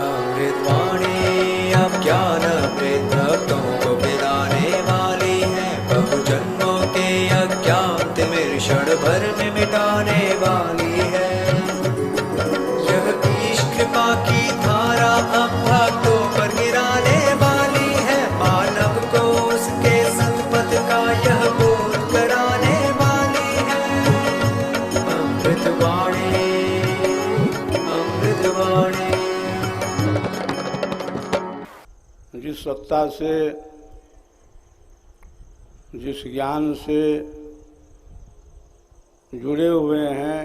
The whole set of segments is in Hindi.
अमृतवाणी अब ज्ञान अमृत भक्तों को पिलाने वाली है। बहु जन्मों के अज्ञान तिमिर क्षण भर में मिटाने वाली है। यह ईश कृपा की धारा अब भक्तों पर गिराने वाली है। मानव को उसके सतपथ का यह बोध कराने वाली है। अमृतवाणी अमृतवाणी। जिस सत्ता से, जिस ज्ञान से जुड़े हुए हैं,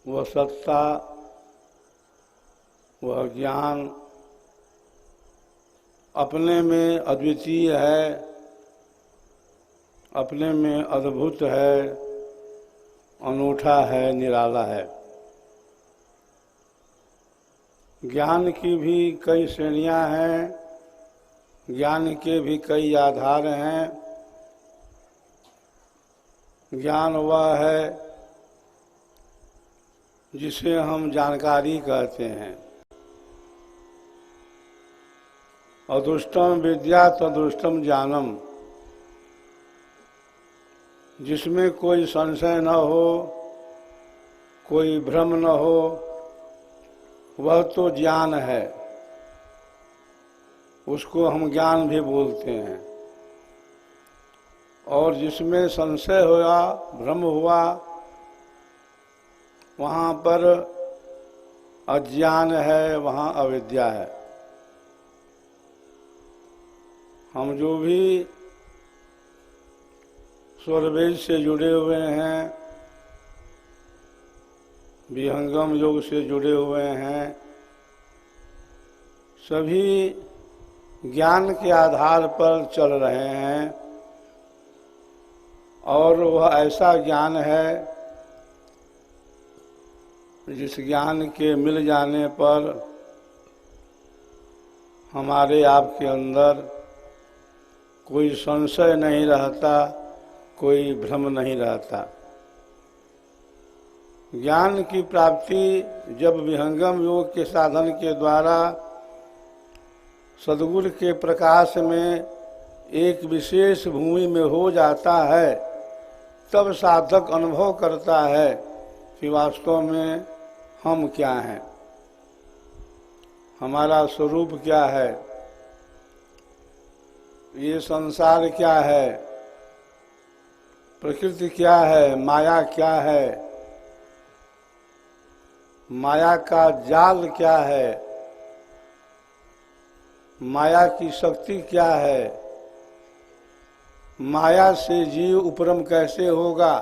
वह सत्ता, वह ज्ञान अपने में अद्वितीय है, अपने में अद्भुत है, अनूठा है, निराला है। ज्ञान की भी कई श्रेणियां हैं, ज्ञान के भी कई आधार हैं। ज्ञान वह है जिसे हम जानकारी कहते हैं। अदृष्टम विद्या तदृष्टम ज्ञानम, जिसमें कोई संशय न हो, कोई भ्रम न हो, वह तो ज्ञान है। उसको हम ज्ञान भी बोलते हैं। और जिसमें संशय हुआ, भ्रम हुआ, वहाँ पर अज्ञान है, वहाँ अविद्या है। हम जो भी स्वरवेद से जुड़े हुए हैं, विहंगम योग से जुड़े हुए हैं, सभी ज्ञान के आधार पर चल रहे हैं। और वह ऐसा ज्ञान है जिस ज्ञान के मिल जाने पर हमारे आपके अंदर कोई संशय नहीं रहता, कोई भ्रम नहीं रहता। ज्ञान की प्राप्ति जब विहंगम योग के साधन के द्वारा सद्गुरु के प्रकाश में एक विशेष भूमि में हो जाता है, तब साधक अनुभव करता है कि वास्तव में हम क्या हैं, हमारा स्वरूप क्या है, ये संसार क्या है, प्रकृति क्या है, माया क्या है, माया का जाल क्या है, माया की शक्ति क्या है, माया से जीव उपरम कैसे होगा।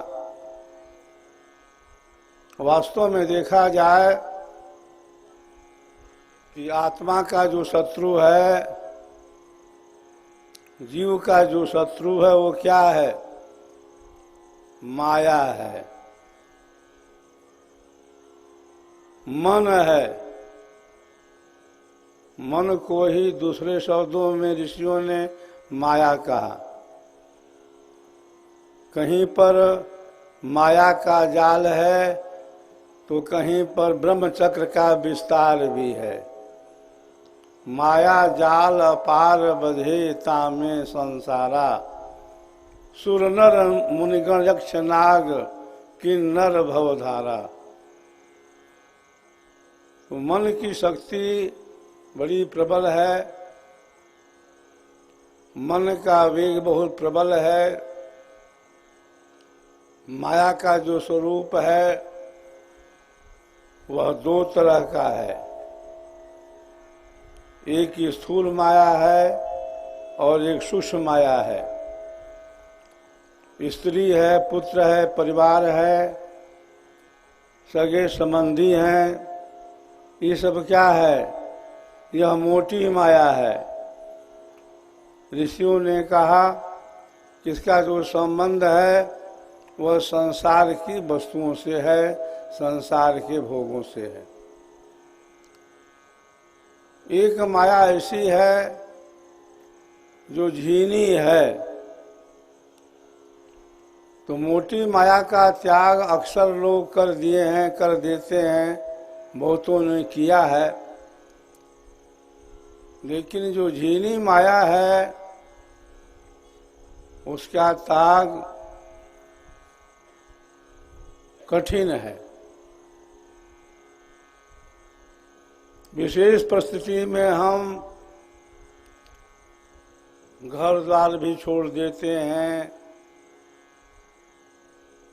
वास्तव में देखा जाए कि आत्मा का जो शत्रु है, जीव का जो शत्रु है, वो क्या है? माया है, मन है। मन को ही दूसरे शब्दों में ऋषियों ने माया कहा। कहीं पर माया का जाल है तो कहीं पर ब्रह्मचक्र का विस्तार भी है। माया जाल अपार बधे तामे संसारा, सुर नर मुनिगण यक्ष नाग किन्नर भवधारा। तो मन की शक्ति बड़ी प्रबल है, मन का वेग बहुत प्रबल है। माया का जो स्वरूप है वह दो तरह का है। एक स्थूल माया है और एक सूक्ष्म माया है। स्त्री है, पुत्र है, परिवार है, सगे संबंधी हैं, ये सब क्या है? यह मोटी माया है। ऋषियों ने कहा कि इसका जो संबंध है वह संसार की वस्तुओं से है, संसार के भोगों से है। एक माया ऐसी है जो झीनी है। तो मोटी माया का त्याग अक्सर लोग कर दिए हैं, कर देते हैं। बहुतों ने किया है, लेकिन जो झीनी माया है उसका त्याग कठिन है। विशेष परिस्थिति में हम घर द्वार भी छोड़ देते हैं,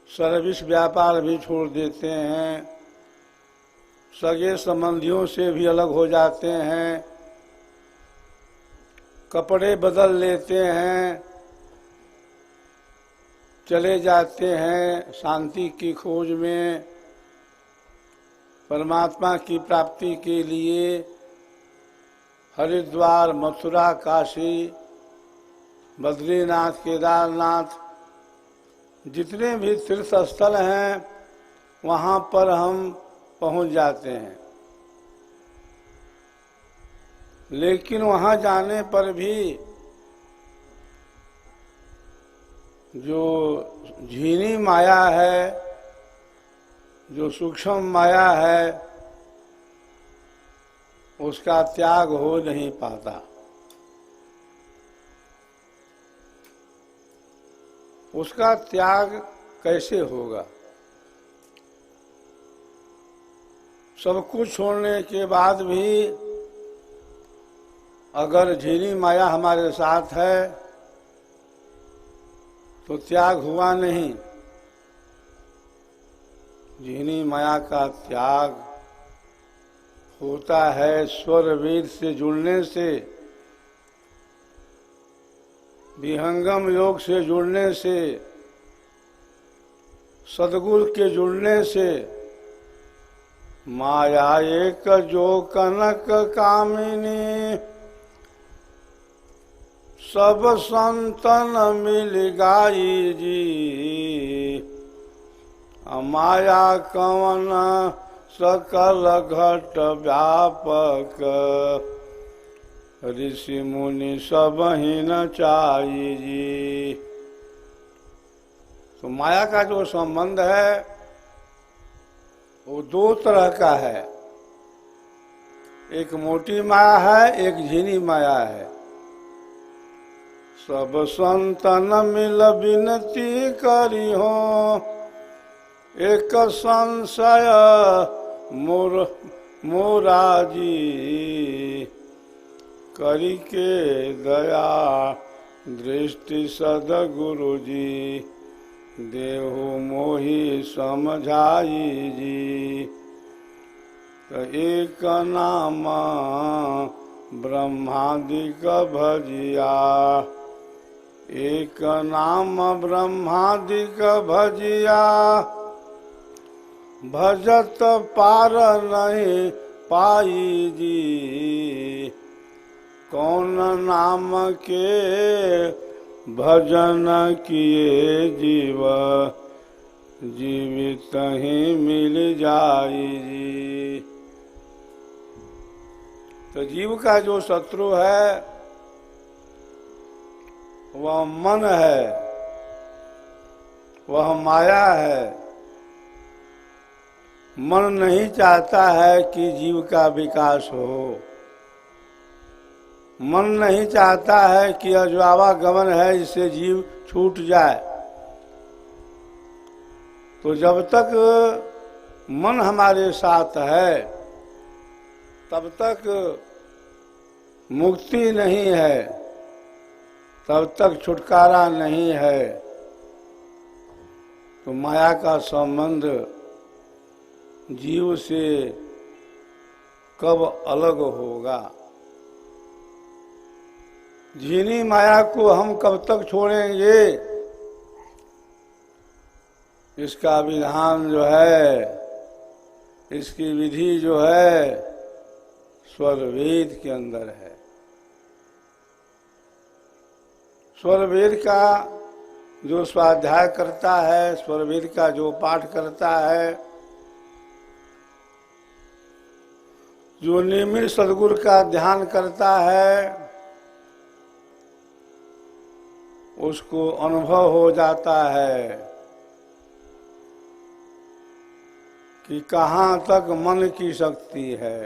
सर्विस व्यापार भी छोड़ देते हैं, सगे संबंधियों से भी अलग हो जाते हैं, कपड़े बदल लेते हैं, चले जाते हैं शांति की खोज में, परमात्मा की प्राप्ति के लिए हरिद्वार, मथुरा, काशी, बद्रीनाथ, केदारनाथ, जितने भी तीर्थ स्थल हैं वहाँ पर हम पहुँच जाते हैं। लेकिन वहाँ जाने पर भी जो झीनी माया है, जो सूक्ष्म माया है, उसका त्याग हो नहीं पाता। उसका त्याग कैसे होगा? सब कुछ छोड़ने के बाद भी अगर झीनी माया हमारे साथ है तो त्याग हुआ नहीं। झीनी माया का त्याग होता है स्वर वेद से जुड़ने से, विहंगम योग से जुड़ने से, सद्गुरु के जुड़ने से। माया एक जो कनक कामिनी, सब संतन मिल गाई जी। माया कवन सकल घट व्यापक, ऋषि मुनि सब ही न चाहिए जी। तो माया का जो संबंध है वो दो तरह का है, एक मोटी माया है, एक झीनी माया है। सब संतन मिल विनती करी हो, एक संशय मोरा जी। करी के दया दृष्टि सदगुरु जी, देहु मोहि समझाई जी। एक नाम ब्रह्मादिक भजिया, एक नाम ब्रह्मादिक भजिया। भजत पार नहीं पाई जी, कौन नाम के भजन किए जीव, जीवित ही मिल जाई जी। तो जीव का जो शत्रु है वह मन है, वह माया है। मन नहीं चाहता है कि जीव का विकास हो, मन नहीं चाहता है कि जो आवागमन है इससे जीव छूट जाए। तो जब तक मन हमारे साथ है तब तक मुक्ति नहीं है, तब तक छुटकारा नहीं है। तो माया का संबंध जीव से कब अलग होगा? झीनी माया को हम कब तक छोड़ेंगे? इसका विधान जो है, इसकी विधि जो है स्वर वेद के अंदर है। स्वर वेद का जो स्वाध्याय करता है, स्वर वेद का जो पाठ करता है, जो नियमित सद्गुरु का ध्यान करता है, उसको अनुभव हो जाता है कि कहाँ तक मन की शक्ति है,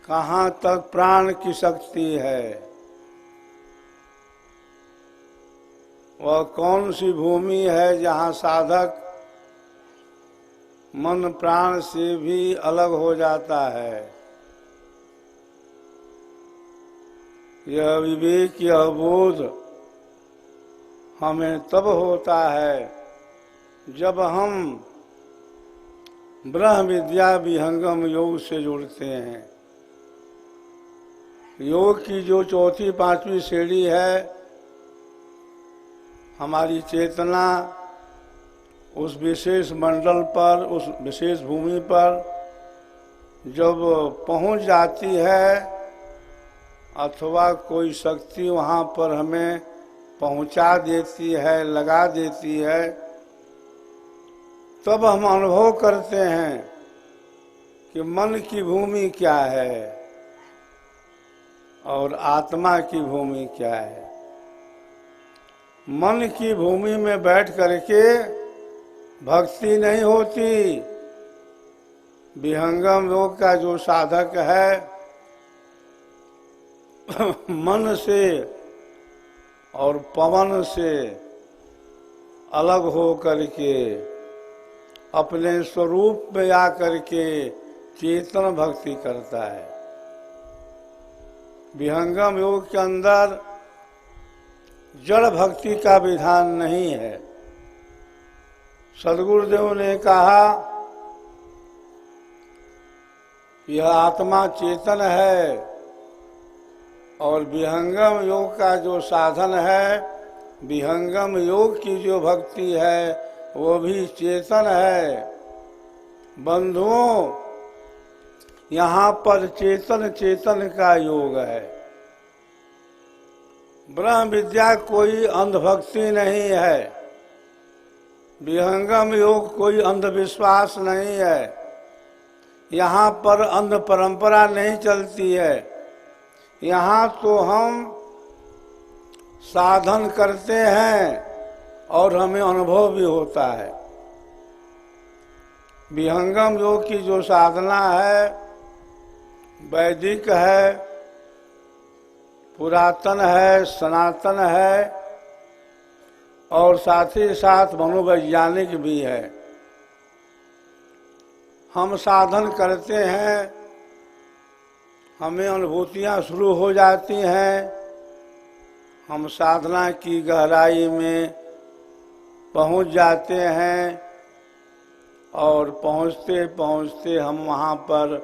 कहाँ तक प्राण की शक्ति है, वह कौन सी भूमि है जहाँ साधक मन प्राण से भी अलग हो जाता है। यह विवेक, यह बोध हमें तब होता है जब हम ब्रह्म विद्या विहंगम योग से जुड़ते हैं। योग की जो चौथी पांचवी सीढ़ी है, हमारी चेतना उस विशेष मंडल पर, उस विशेष भूमि पर जब पहुंच जाती है, अथवा कोई शक्ति वहां पर हमें पहुंचा देती है, लगा देती है, तब हम अनुभव करते हैं कि मन की भूमि क्या है और आत्मा की भूमि क्या है। मन की भूमि में बैठ करके भक्ति नहीं होती। विहंगम योग का जो साधक है, मन से और पवन से अलग हो करके अपने स्वरूप में आकर के चेतन भक्ति करता है। विहंगम योग के अंदर जड़ भक्ति का विधान नहीं है। सद्गुरुदेव ने कहा, यह आत्मा चेतन है और विहंगम योग का जो साधन है, विहंगम योग की जो भक्ति है, वो भी चेतन है। बंधुओं, यहाँ पर चेतन चेतन का योग है। ब्रह्म विद्या कोई अंधभक्ति नहीं है, विहंगम योग कोई अंधविश्वास नहीं है, यहाँ पर अंध परंपरा नहीं चलती है। यहाँ तो हम साधन करते हैं और हमें अनुभव भी होता है। विहंगम योग की जो साधना है, वैदिक है, पुरातन है, सनातन है और साथ ही साथ मनोवैज्ञानिक भी है। हम साधन करते हैं, हमें अनुभूतियाँ शुरू हो जाती हैं, हम साधना की गहराई में पहुंच जाते हैं और पहुंचते पहुंचते हम वहाँ पर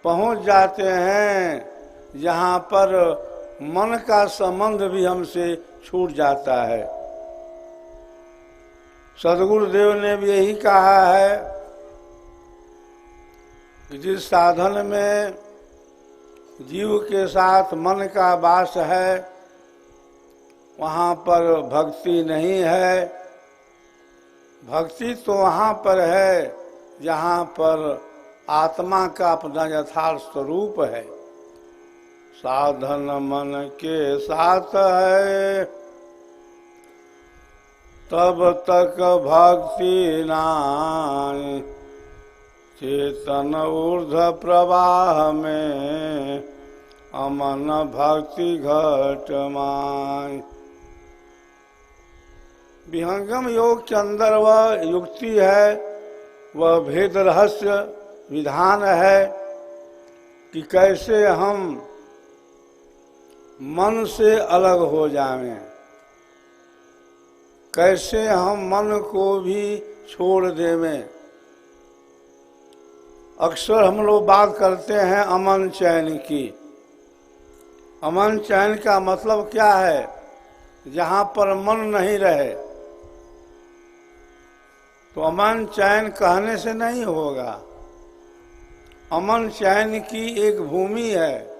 पहुंच जाते हैं जहाँ पर मन का संबंध भी हमसे छूट जाता है। सद्गुरुदेव ने भी यही कहा है कि जिस साधन में जीव के साथ मन का वास है, वहाँ पर भक्ति नहीं है। भक्ति तो वहाँ पर है जहाँ पर आत्मा का अपना यथार्थ स्वरूप है। साधन मन के साथ है, तब तक भक्ति नाई। चेतन ऊर्ध्व प्रवाह में अमन भक्ति घट माय। विहंगम योग के अंदर वह युक्ति है, वह भेद रहस्य विधान है कि कैसे हम मन से अलग हो जाएं, कैसे हम मन को भी छोड़ देवें। अक्सर हम लोग बात करते हैं अमन चैन की। अमन चैन का मतलब क्या है? जहाँ पर मन नहीं रहे। तो अमन चैन कहने से नहीं होगा। अमन चैन की एक भूमि है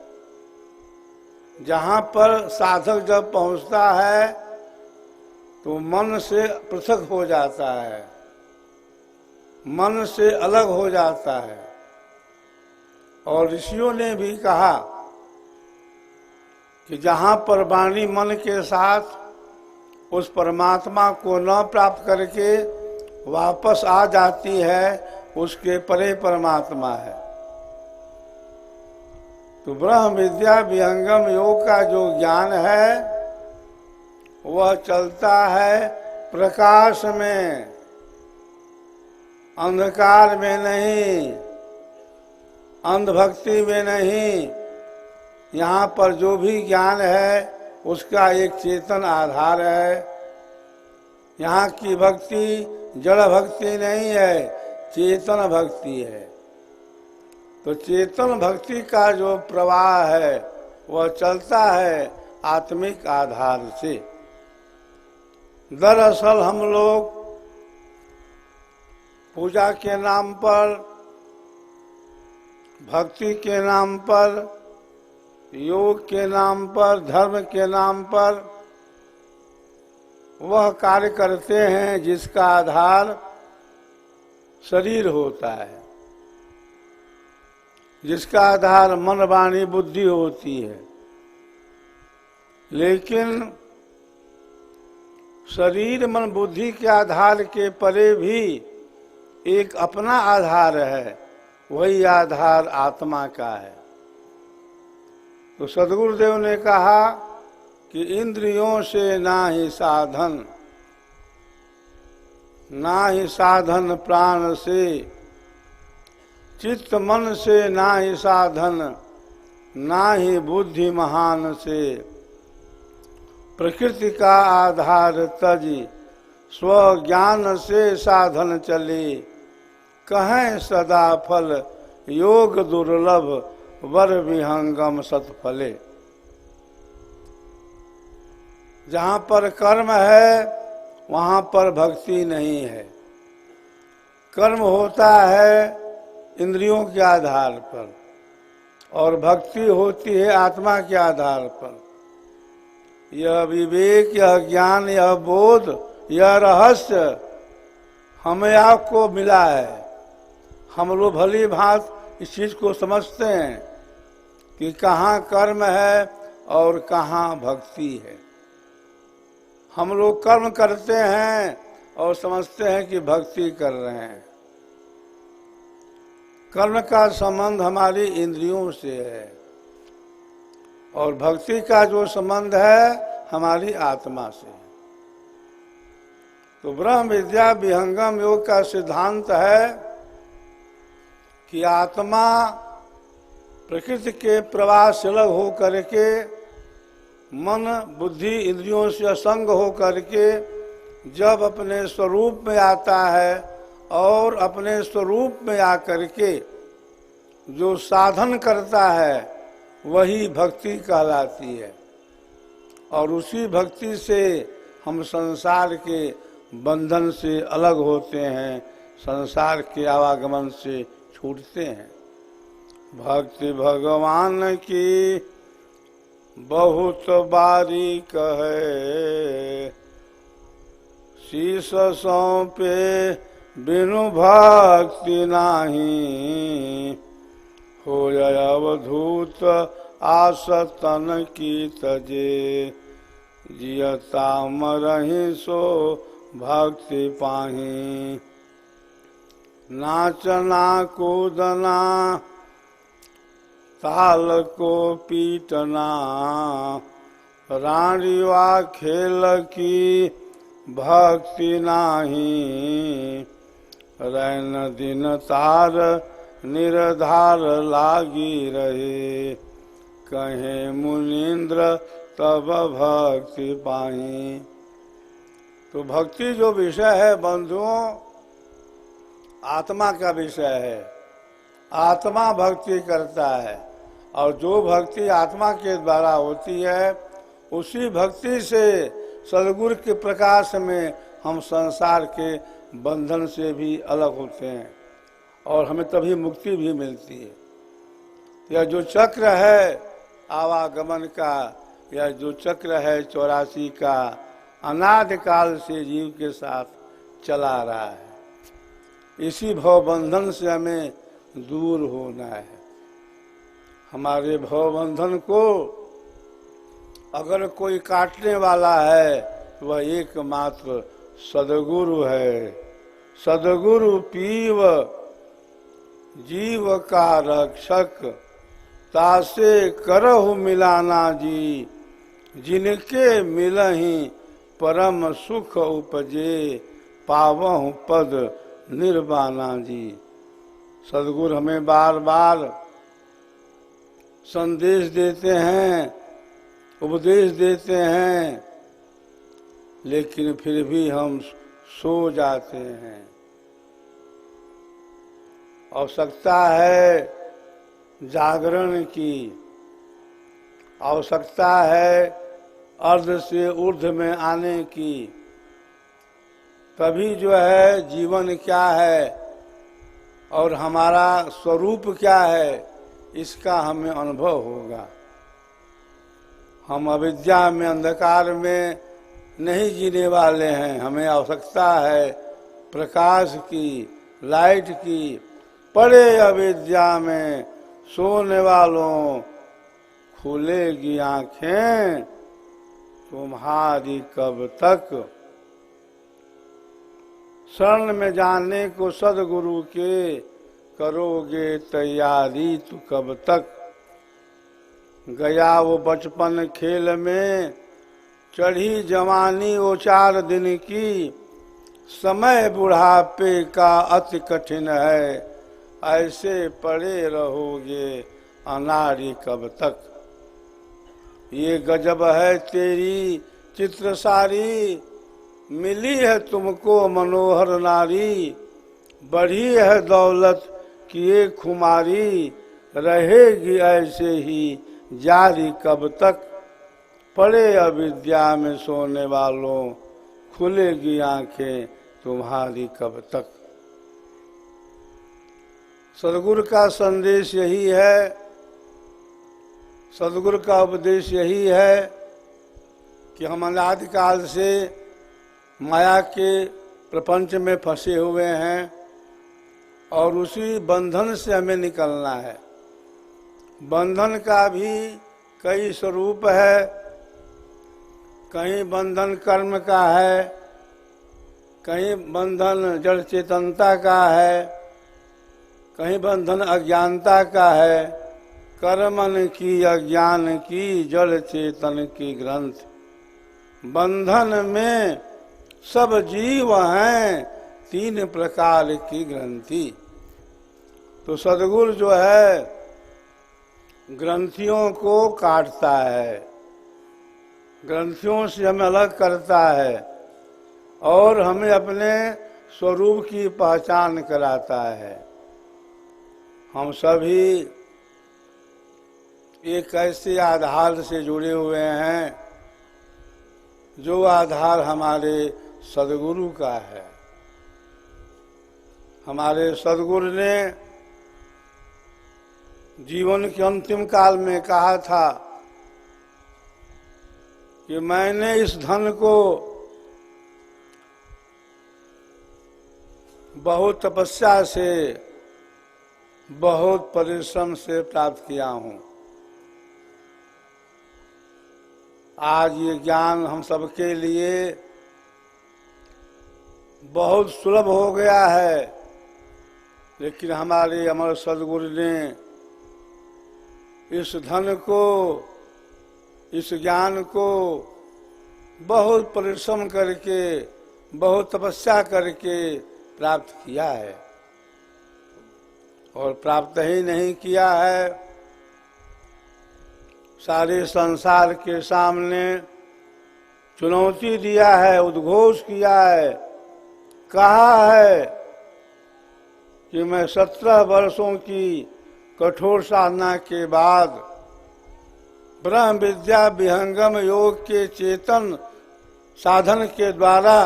जहाँ पर साधक जब पहुँचता है तो मन से पृथक हो जाता है, मन से अलग हो जाता है। और ऋषियों ने भी कहा कि जहाँ पर वाणी मन के साथ उस परमात्मा को न प्राप्त करके वापस आ जाती है, उसके परे परमात्मा है। तो ब्रह्म विद्या विहंगम योग का जो ज्ञान है वह चलता है प्रकाश में, अंधकार में नहीं, अंधभक्ति में नहीं। यहाँ पर जो भी ज्ञान है उसका एक चेतन आधार है। यहाँ की भक्ति जड़ भक्ति नहीं है, चेतन भक्ति है। तो चेतन भक्ति का जो प्रवाह है वह चलता है आत्मिक आधार से। दरअसल हम लोग पूजा के नाम पर, भक्ति के नाम पर, योग के नाम पर, धर्म के नाम पर वह कार्य करते हैं जिसका आधार शरीर होता है, जिसका आधार मन वाणी बुद्धि होती है। लेकिन शरीर मन बुद्धि के आधार के परे भी एक अपना आधार है, वही आधार आत्मा का है। तो सद्गुरुदेव ने कहा कि इंद्रियों से ना ही साधन, ना ही साधन प्राण से, चित्त मन से ना ही साधन, ना ही बुद्धि महान से। प्रकृति का आधार तजी, स्वज्ञान से साधन चले। कहें सदा फल योग दुर्लभ, वर विहंगम सतफले। जहाँ पर कर्म है वहाँ पर भक्ति नहीं है। कर्म होता है इंद्रियों के आधार पर और भक्ति होती है आत्मा के आधार पर। यह विवेक, यह ज्ञान, यह बोध, यह रहस्य हमें आपको मिला है। हम लोग भली भांति इस चीज को समझते हैं कि कहाँ कर्म है और कहाँ भक्ति है। हम लोग कर्म करते हैं और समझते हैं कि भक्ति कर रहे हैं। कर्म का संबंध हमारी इंद्रियों से है और भक्ति का जो संबंध है हमारी आत्मा से। तो ब्रह्म विद्या विहंगम योग का सिद्धांत है कि आत्मा प्रकृति के प्रवाह से अलग हो करके, मन बुद्धि इंद्रियों से असंग हो करके जब अपने स्वरूप में आता है और अपने स्वरूप में आकर के जो साधन करता है वही भक्ति कहलाती है। और उसी भक्ति से हम संसार के बंधन से अलग होते हैं, संसार के आवागमन से छूटते हैं। भक्ति भगवान की बहुत बारीक है, शीश सौंपे बिनु भक्ति नाही, हो अवधूत आसतन की तजे, जियता मरहि सो भक्ति पाही। नाचना कूदना ताल को पीटना, राणिया खेल की भक्ति नाही, रैन दिन तार निर्धार लागी रहे, कहे मुनीन्द्र तब भक्ति पाही। तो भक्ति जो विषय है बंधुओं, आत्मा का विषय है। आत्मा भक्ति करता है और जो भक्ति आत्मा के द्वारा होती है उसी भक्ति से सद्गुरु के प्रकाश में हम संसार के बंधन से भी अलग होते हैं और हमें तभी मुक्ति भी मिलती है। यह जो चक्र है आवागमन का, यह जो चक्र है 84 का, अनादि काल से जीव के साथ चला रहा है। इसी भव बंधन से हमें दूर होना है। हमारे भव बंधन को अगर कोई काटने वाला है वह एकमात्र सद्गुरु है। सदगुरु पीव जीव का रक्षक, तासे करहु मिलाना जी, जिनके मिलहि परम सुख उपजे, पावहु पद निर्वाणा जी। सदगुरु हमें बार बार संदेश देते हैं, उपदेश देते हैं, लेकिन फिर भी हम सो जाते हैं। आवश्यकता है जागरण की, आवश्यकता है अर्ध से ऊर्ध्व में आने की, तभी जो है जीवन क्या है और हमारा स्वरूप क्या है इसका हमें अनुभव होगा। हम अविद्या में, अंधकार में नहीं जीने वाले हैं। हमें आवश्यकता है प्रकाश की, लाइट की। पड़े अविद्या में सोने वालों, खुलेगी आंखें तुम्हारी कब तक। शरण में जाने को सदगुरु के, करोगे तैयारी तू कब तक। गया वो बचपन खेल में, चढ़ी जवानी वो 4 दिन की। समय बुढ़ापे का अति कठिन है, ऐसे पड़े रहोगे अनाड़ी कब तक। ये गजब है तेरी चित्र सारी, मिली है तुमको मनोहर नारी। बढ़ी है दौलत की ये खुमारी, रहेगी ऐसे ही जारी कब तक। पड़े अविद्या में सोने वालों, खुलेगी आंखें तुम्हारी कब तक। सदगुरु का संदेश यही है, सदगुरु का उपदेश यही है कि हम अनादिकाल से माया के प्रपंच में फंसे हुए हैं और उसी बंधन से हमें निकलना है। बंधन का भी कई स्वरूप है। कहीं बंधन कर्म का है, कहीं बंधन जड़ चेतनता का है, कहीं बंधन अज्ञानता का है। कर्मन की अज्ञान की जड़ चेतन की ग्रंथ, बंधन में सब जीव हैं 3 प्रकार की ग्रंथि। तो सदगुरु जो है ग्रंथियों को काटता है, ग्रंथियों से हमें अलग करता है और हमें अपने स्वरूप की पहचान कराता है। हम सभी एक ऐसे आधार से जुड़े हुए हैं जो आधार हमारे सदगुरु का है। हमारे सदगुरु ने जीवन के अंतिम काल में कहा था कि मैंने इस धन को बहुत तपस्या से, बहुत परिश्रम से प्राप्त किया हूँ। आज ये ज्ञान हम सबके लिए बहुत सुलभ हो गया है, लेकिन हमारे अमर सदगुरु ने इस धन को, इस ज्ञान को बहुत परिश्रम करके, बहुत तपस्या करके प्राप्त किया है। और प्राप्त ही नहीं किया है, सारे संसार के सामने चुनौती दिया है, उद्घोष किया है, कहा है कि मैं 17 वर्षों की कठोर साधना के बाद ब्रह्म विद्या विहंगम योग के चेतन साधन के द्वारा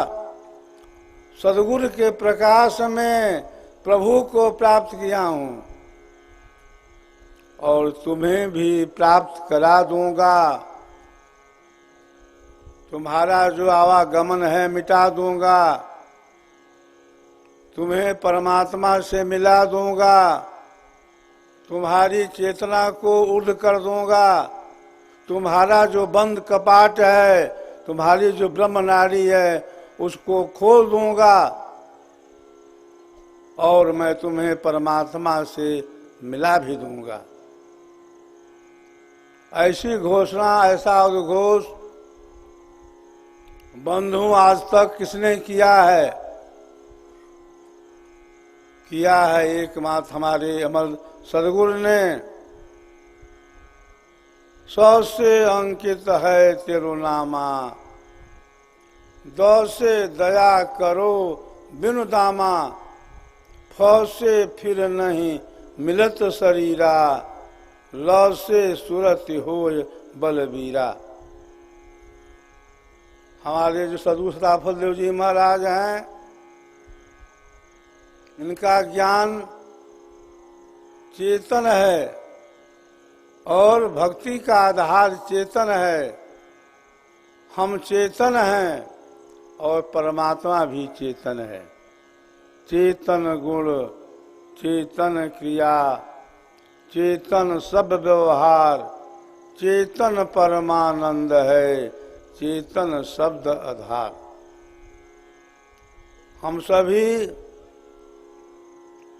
सदगुरु के प्रकाश में प्रभु को प्राप्त किया हूँ और तुम्हें भी प्राप्त करा दूंगा। तुम्हारा जो आवागमन है मिटा दूंगा, तुम्हें परमात्मा से मिला दूंगा, तुम्हारी चेतना को ऊर्ध्व कर दूंगा, तुम्हारा जो बंद कपाट है, तुम्हारी जो ब्रह्म नाड़ी है उसको खोल दूंगा। और मैं तुम्हें परमात्मा से मिला भी दूंगा। ऐसी घोषणा, ऐसा उद्घोष बंधु आज तक किसने किया है? किया है एकमात्र हमारे अमर सदगुरु ने। 100 से अंकित है तिरुनामा, 2 से दया करो बिनु दामा, 4 से फिर नहीं मिलत शरीरा, 6 से सूरत होय बलबीरा। हमारे जो सदगुरु सदाफल देव जी महाराज हैं, इनका ज्ञान चेतन है और भक्ति का आधार चेतन है। हम चेतन हैं और परमात्मा भी चेतन है। चेतन गुण, चेतन क्रिया, चेतन सब व्यवहार, चेतन परमानंद है, चेतन शब्द आधार। हम सभी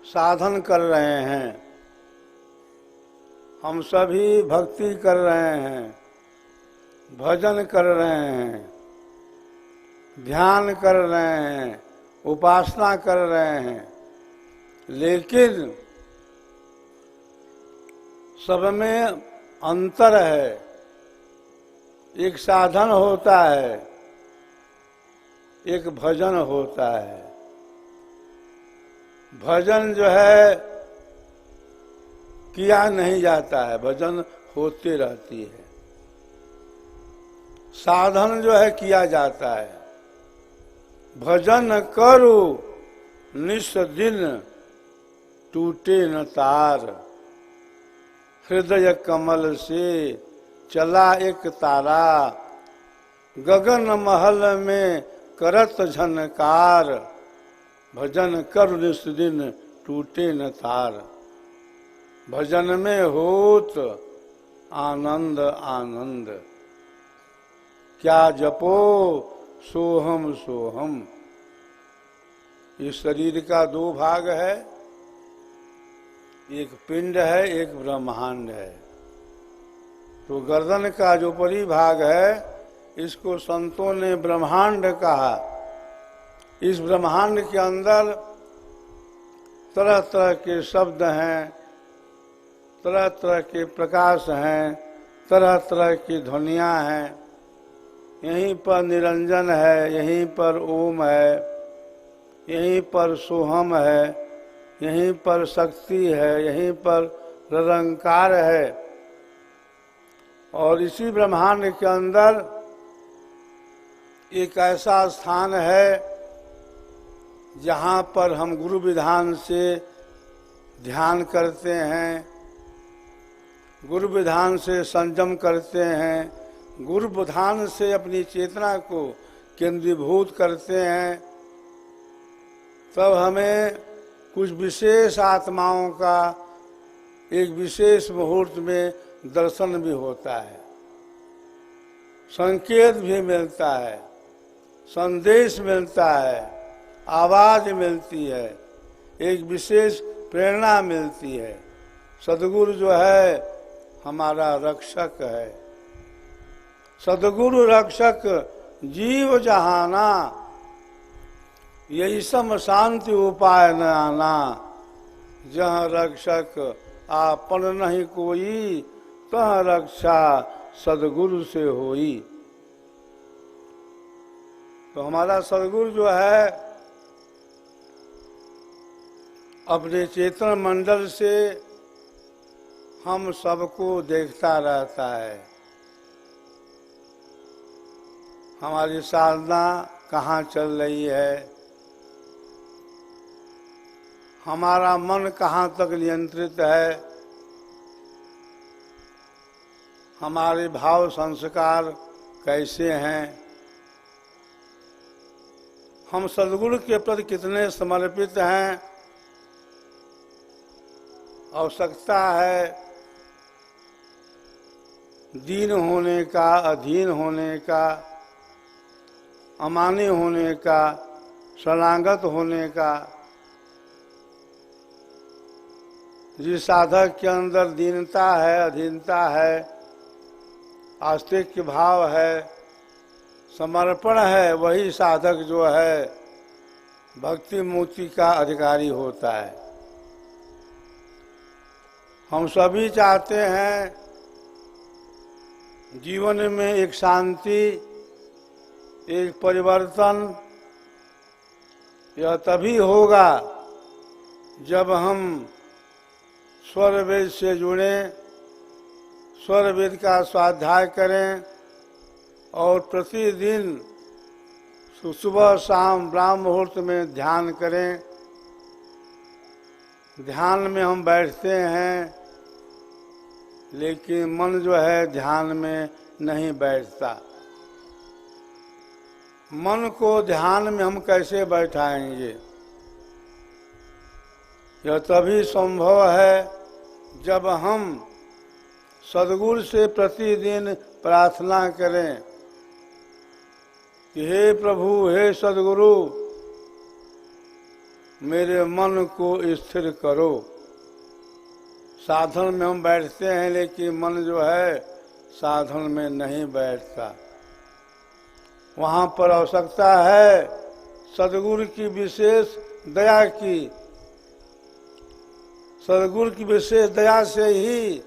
साधन कर रहे हैं, हम सभी भक्ति कर रहे हैं, भजन कर रहे हैं, ध्यान कर रहे हैं, उपासना कर रहे हैं, लेकिन सब में अंतर है। एक साधन होता है, एक भजन होता है। भजन जो है किया नहीं जाता है, भजन होते रहती है। साधन जो है किया जाता है। भजन करो निस दिन टूटे न तार, हृदय कमल से चला एक तारा, गगन महल में करत झनकार, भजन कर निस दिन टूटे न तार। भजन में होत आनंद आनंद, क्या जपो सोहम सोहम। इस शरीर का 2 भाग है, एक पिंड है, एक ब्रह्मांड है। तो गर्दन का जो ऊपरी भाग है, इसको संतों ने ब्रह्मांड कहा। इस ब्रह्मांड के अंदर तरह तरह के शब्द हैं, तरह तरह के प्रकाश हैं, तरह तरह की ध्वनियाँ हैं। यहीं पर निरंजन है, यहीं पर ओम है, यहीं पर सोहम है, यहीं पर शक्ति है, यहीं पर निरंकार है। और इसी ब्रह्मांड के अंदर एक ऐसा स्थान है जहाँ पर हम गुरु विधान से ध्यान करते हैं, गुरु विधान से संयम करते हैं, गुरु विधान से अपनी चेतना को केंद्रीभूत करते हैं। तब हमें कुछ विशेष आत्माओं का एक विशेष मुहूर्त में दर्शन भी होता है, संकेत भी मिलता है, संदेश मिलता है, आवाज मिलती है, एक विशेष प्रेरणा मिलती है। सदगुरु जो है हमारा रक्षक है। सदगुरु रक्षक जीव जहाना, यही सम शांति उपाय न आना। जहाँ रक्षक आपन नहीं कोई, तह रक्षा सदगुरु से होई। तो हमारा सदगुरु जो है अपने चेतन मंडल से हम सबको देखता रहता है। हमारी साधना कहाँ चल रही है, हमारा मन कहाँ तक नियंत्रित है, हमारे भाव संस्कार कैसे हैं, हम सदगुरु के प्रति कितने समर्पित हैं। आवश्यकता है दीन होने का, अधीन होने का, अमानी होने का, शरणागत होने का। जिस साधक के अंदर दीनता है, अधीनता है, आस्तिक भाव है, समर्पण है, वही साधक जो है भक्ति मुक्ति का अधिकारी होता है। हम सभी चाहते हैं जीवन में एक शांति, एक परिवर्तन। यह तभी होगा जब हम स्वर वेद से जुड़े, स्वर वेद का स्वाध्याय करें और प्रतिदिन सुबह शाम ब्राह्म मुहूर्त में ध्यान करें। ध्यान में हम बैठते हैं लेकिन मन जो है ध्यान में नहीं बैठता। मन को ध्यान में हम कैसे बैठाएंगे? यह तभी संभव है जब हम सद्गुरु से प्रतिदिन प्रार्थना करें कि हे प्रभु, हे सद्गुरु, मेरे मन को स्थिर करो। साधन में हम बैठते हैं लेकिन मन जो है साधन में नहीं बैठता। वहाँ पर आवश्यकता है सद्गुरु की विशेष दया की। सद्गुरु की विशेष दया से ही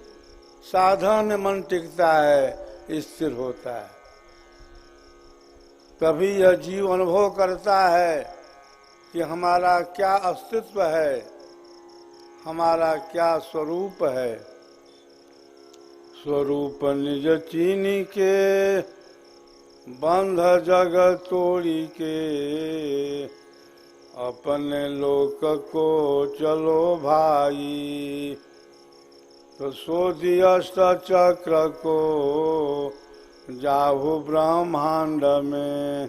साधन में मन टिकता है, स्थिर होता है। तभी यह जीव अनुभव करता है कि हमारा क्या अस्तित्व है, हमारा क्या स्वरूप है। स्वरूप निज चीनी के, बंध जग तोड़ी के, अपने लोक को चलो भाई। तो सोधी अष्ट चक्र को जाहु ब्रह्मांड में,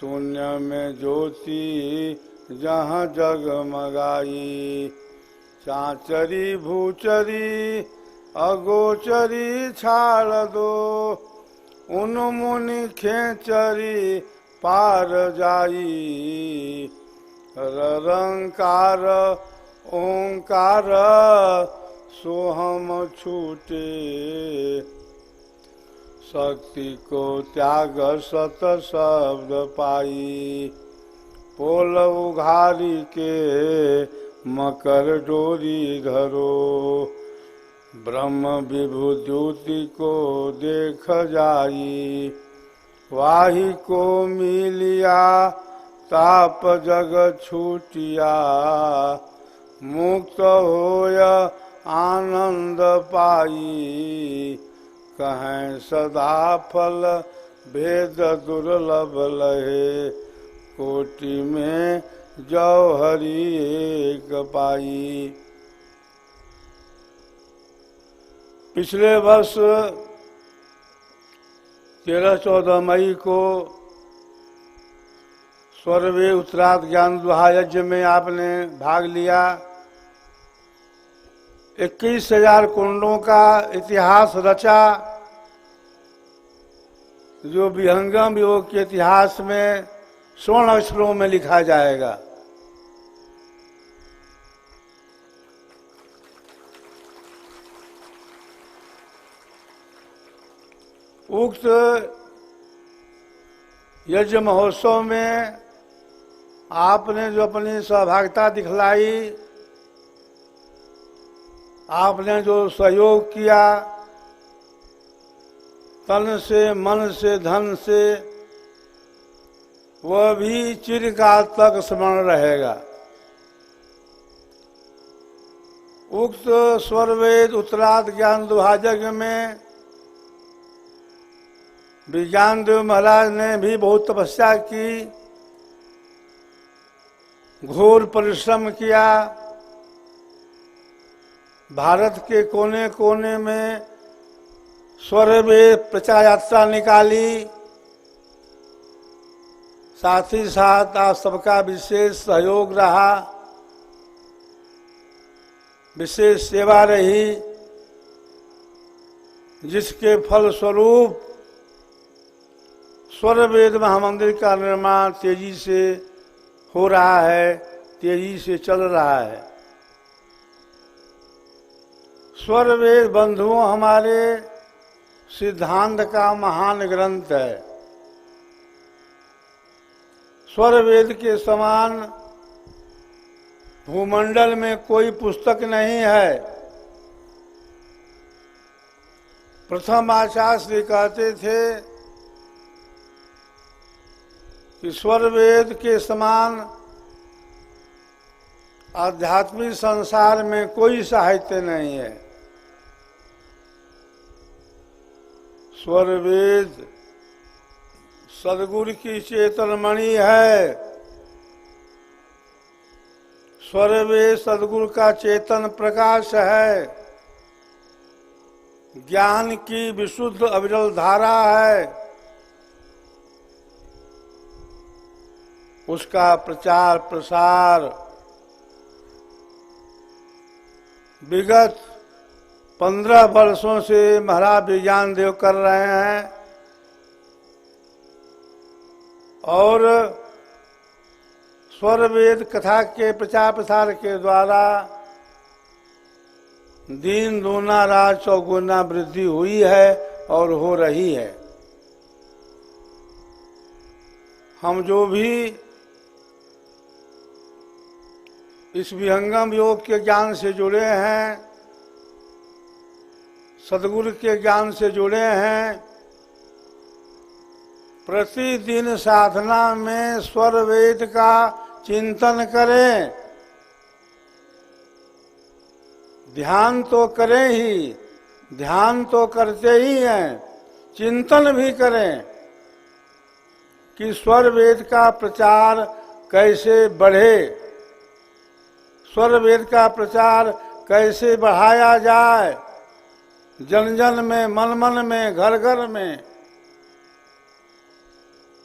शून्य में ज्योति जहाँ जगमगाई। चाचरी भूचरी अगोचरी छाड़ दो, उन मुनि खेचरी पार जाई। रंकार ओंकार सोहम छूटे, शक्ति को त्याग सत शब्द पाई। पोल उघारी के मकर डोरी धरो, ब्रह्म विभु ज्योति को देख जाई। वाही को मिलिया ताप जग छूटिया, मुक्त होय आनंद पाई। कहें सदा फल भेद दुर्लभ लहे, कोटि में जौहरी एक पाई। पिछले वर्ष 13-14 मई को स्वर्वे उत्तरार्ध ज्ञान दुहा यज्ञ में आपने भाग लिया। 21,000 कुंडों का इतिहास रचा, जो विहंगम योग के इतिहास में स्वर्ण अक्षरों में लिखा जाएगा। उक्त यज्ञ महोत्सव में आपने जो अपनी सहभागिता दिखलाई, आपने जो सहयोग किया, तन से, मन से, धन से, वह भी चिरकाल तक स्मरण रहेगा। उक्त स्वरवेद उत्तरार्ध ज्ञान दुहायज्ञ में विज्ञान देव महाराज ने भी बहुत तपस्या की, घोर परिश्रम किया। भारत के कोने कोने में स्वरवेद प्रचार यात्रा निकाली। साथ ही साथ आप सबका विशेष सहयोग रहा, विशेष सेवा रही, जिसके फल स्वरूप स्वरवेद महामंदिर का निर्माण तेजी से हो रहा है, तेजी से चल रहा है। स्वर वेद बंधुओं हमारे सिद्धांत का महान ग्रंथ है। स्वर वेद के समान भूमंडल में कोई पुस्तक नहीं है। प्रथम आचार्य श्री कहते थे कि स्वर वेद के समान आध्यात्मिक संसार में कोई साहित्य नहीं है। स्वर वेद सदगुरु की चेतन मणि है। स्वर वेद सदगुरु का चेतन प्रकाश है। ज्ञान की विशुद्ध अविरल धारा है। उसका प्रचार प्रसार विगत 15 वर्षों से महाराज विज्ञान देव कर रहे हैं और स्वर वेद कथा के प्रचार प्रसार के द्वारा दिन दूना रात चौगुना वृद्धि हुई है और हो रही है। हम जो भी इस विहंगम योग के ज्ञान से जुड़े हैं, सदगुरु के ज्ञान से जुड़े हैं, प्रतिदिन साधना में स्वर वेद का चिंतन करें। ध्यान तो करें ही, ध्यान तो करते ही हैं, चिंतन भी करें कि स्वर वेद का प्रचार कैसे बढ़े, स्वर वेद का प्रचार कैसे बढ़ाया जाए, जन जन में, मन मन में, घर घर में।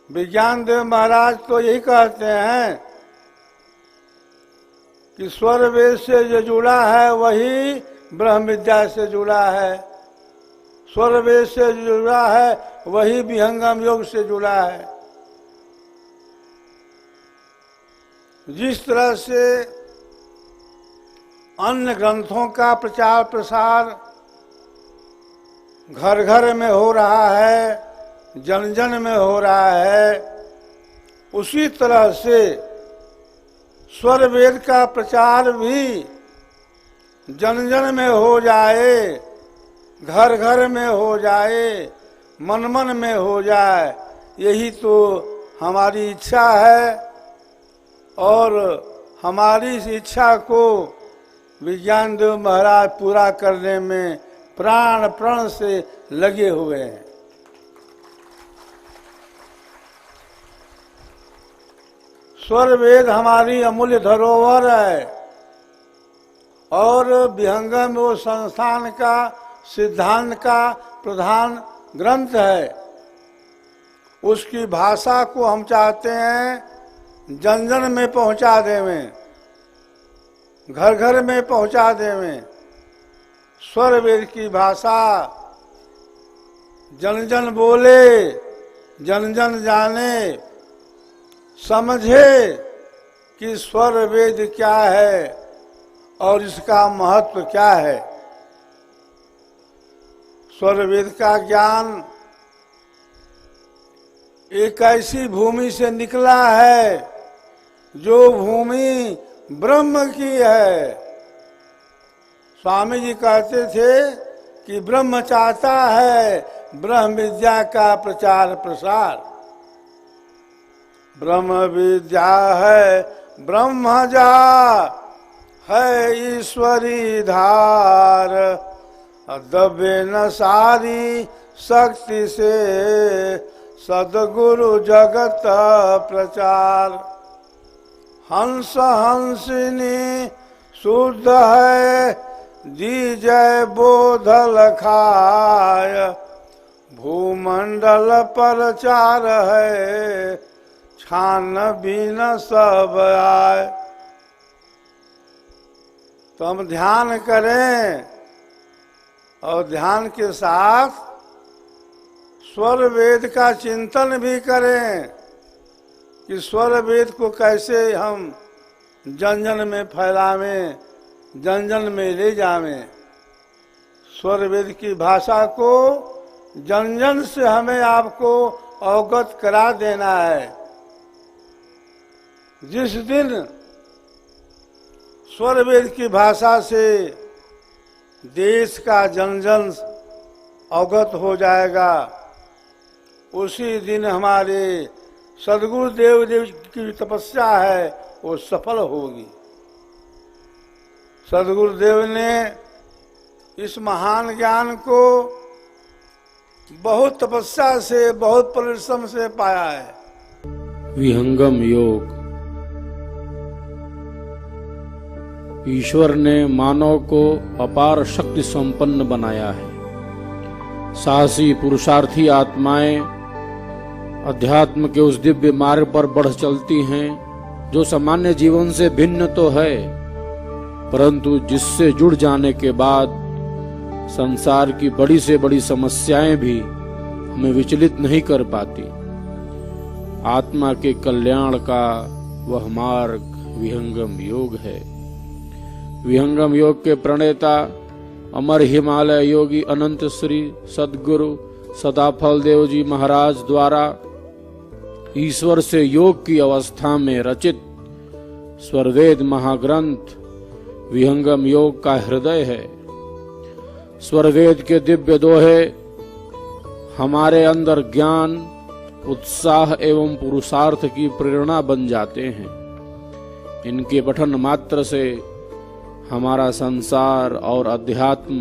विज्ञान देव महाराज तो यही कहते हैं कि स्वर वेद से जो जुड़ा है वही ब्रह्म विद्या से जुड़ा है। स्वर वेद से जो जुड़ा है वही विहंगम योग से जुड़ा है। जिस तरह से अन्य ग्रंथों का प्रचार प्रसार घर घर में हो रहा है, जन जन में हो रहा है, उसी तरह से स्वर वेद का प्रचार भी जन जन में हो जाए, घर घर में हो जाए, मन मन में हो जाए, यही तो हमारी इच्छा है। और हमारी इस इच्छा को विज्ञान देव महाराज पूरा करने में प्राण प्रण से लगे हुए हैं। स्वर वेद हमारी अमूल्य धरोहर है और विहंगम वो संस्थान का सिद्धांत का प्रधान ग्रंथ है। उसकी भाषा को हम चाहते हैं जन जन में पहुंचा देवें, घर घर में पहुंचा देवें। स्वर वेद की भाषा जन जन बोले, जन जन जाने, समझे कि स्वर वेद क्या है और इसका महत्व क्या है। स्वर वेद का ज्ञान एक ऐसी भूमि से निकला है जो भूमि ब्रह्म की है। स्वामी जी कहते थे कि ब्रह्म चाहता है ब्रह्म विद्या का प्रचार प्रसार। ब्रह्म विद्या है ब्रह्म जा है ईश्वरी धार, दबे न सारी शक्ति से सदगुरु जगत प्रचार। हंस हंसिनी शुद्ध है दी जय बोधल खाय, भूमंडल पर चार है छान भी न सब आए। तो हम ध्यान करें और ध्यान के साथ स्वर वेद का चिंतन भी करें कि स्वर वेद को कैसे हम जन जन में फैलावें, जन जन में ले जावें। स्वर वेद की भाषा को जन जन से हमें आपको अवगत करा देना है। जिस दिन स्वर वेद की भाषा से देश का जन जन अवगत हो जाएगा, उसी दिन हमारे सदगुरु देव की तपस्या है वो सफल होगी। सदगुरुदेव ने इस महान ज्ञान को बहुत तपस्या से, बहुत परिश्रम से पाया है। विहंगम योग। ईश्वर ने मानव को अपार शक्ति संपन्न बनाया है। साहसी पुरुषार्थी आत्माएं अध्यात्म के उस दिव्य मार्ग पर बढ़ चलती हैं जो सामान्य जीवन से भिन्न तो है, परंतु जिससे जुड़ जाने के बाद संसार की बड़ी से बड़ी समस्याएं भी हमें विचलित नहीं कर पाती। आत्मा के कल्याण का वह मार्ग विहंगम योग है। विहंगम योग के प्रणेता अमर हिमालय योगी अनंत श्री सद्गुरु सदाफल देव जी महाराज द्वारा ईश्वर से योग की अवस्था में रचित स्वरवेद महाग्रंथ विहंगम योग का हृदय है। स्वरवेद के दिव्य दोहे हमारे अंदर ज्ञान, उत्साह एवं पुरुषार्थ की प्रेरणा बन जाते हैं। इनके पठन मात्र से हमारा संसार और अध्यात्म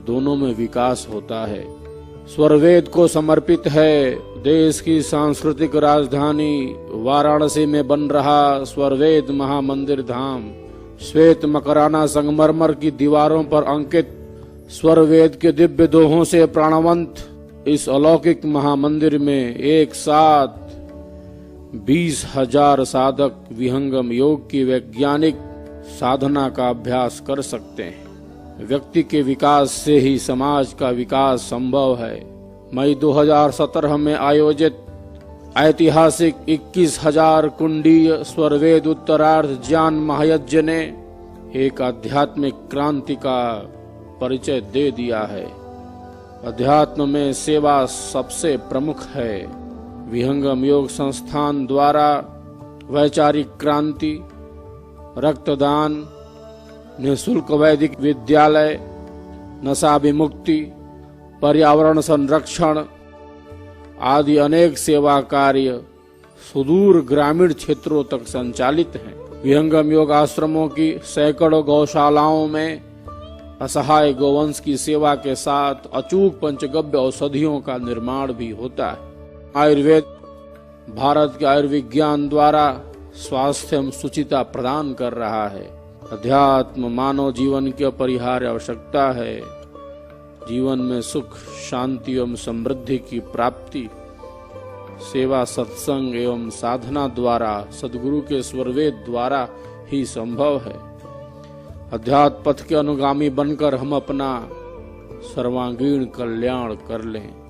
दोनों में विकास होता है। स्वरवेद को समर्पित है देश की सांस्कृतिक राजधानी वाराणसी में बन रहा स्वरवेद महामंदिर धाम। श्वेत मकराना संगमरमर की दीवारों पर अंकित स्वरवेद के दिव्य दोहों से प्राणवंत इस अलौकिक महामंदिर में एक साथ 20,000 साधक विहंगम योग की वैज्ञानिक साधना का अभ्यास कर सकते हैं। व्यक्ति के विकास से ही समाज का विकास संभव है। मई 2017 में आयोजित ऐतिहासिक 21,000 कुंडीय स्वरवेद उत्तरार्ध ज्ञान महायज्ञ ने एक आध्यात्मिक क्रांति का परिचय दे दिया है। अध्यात्म में सेवा सबसे प्रमुख है। विहंगम योग संस्थान द्वारा वैचारिक क्रांति, रक्तदान, निःशुल्क वैदिक विद्यालय, नशा विमुक्ति, पर्यावरण संरक्षण आदि अनेक सेवा कार्य सुदूर ग्रामीण क्षेत्रों तक संचालित हैं। विहंगम योग आश्रमों की सैकड़ों गौशालाओं में असहाय गोवंश की सेवा के साथ अचूक पंचगव्य औषधियों का निर्माण भी होता है। आयुर्वेद भारत के आयुर्विज्ञान द्वारा स्वास्थ्य एवं सुचिता प्रदान कर रहा है। अध्यात्म मानव जीवन की अपरिहार्य आवश्यकता है। जीवन में सुख, शांति एवं समृद्धि की प्राप्ति सेवा, सत्संग एवं साधना द्वारा, सद्गुरु के स्वरवेद द्वारा ही संभव है। अध्यात्म पथ के अनुगामी बनकर हम अपना सर्वांगीण कल्याण कर लें।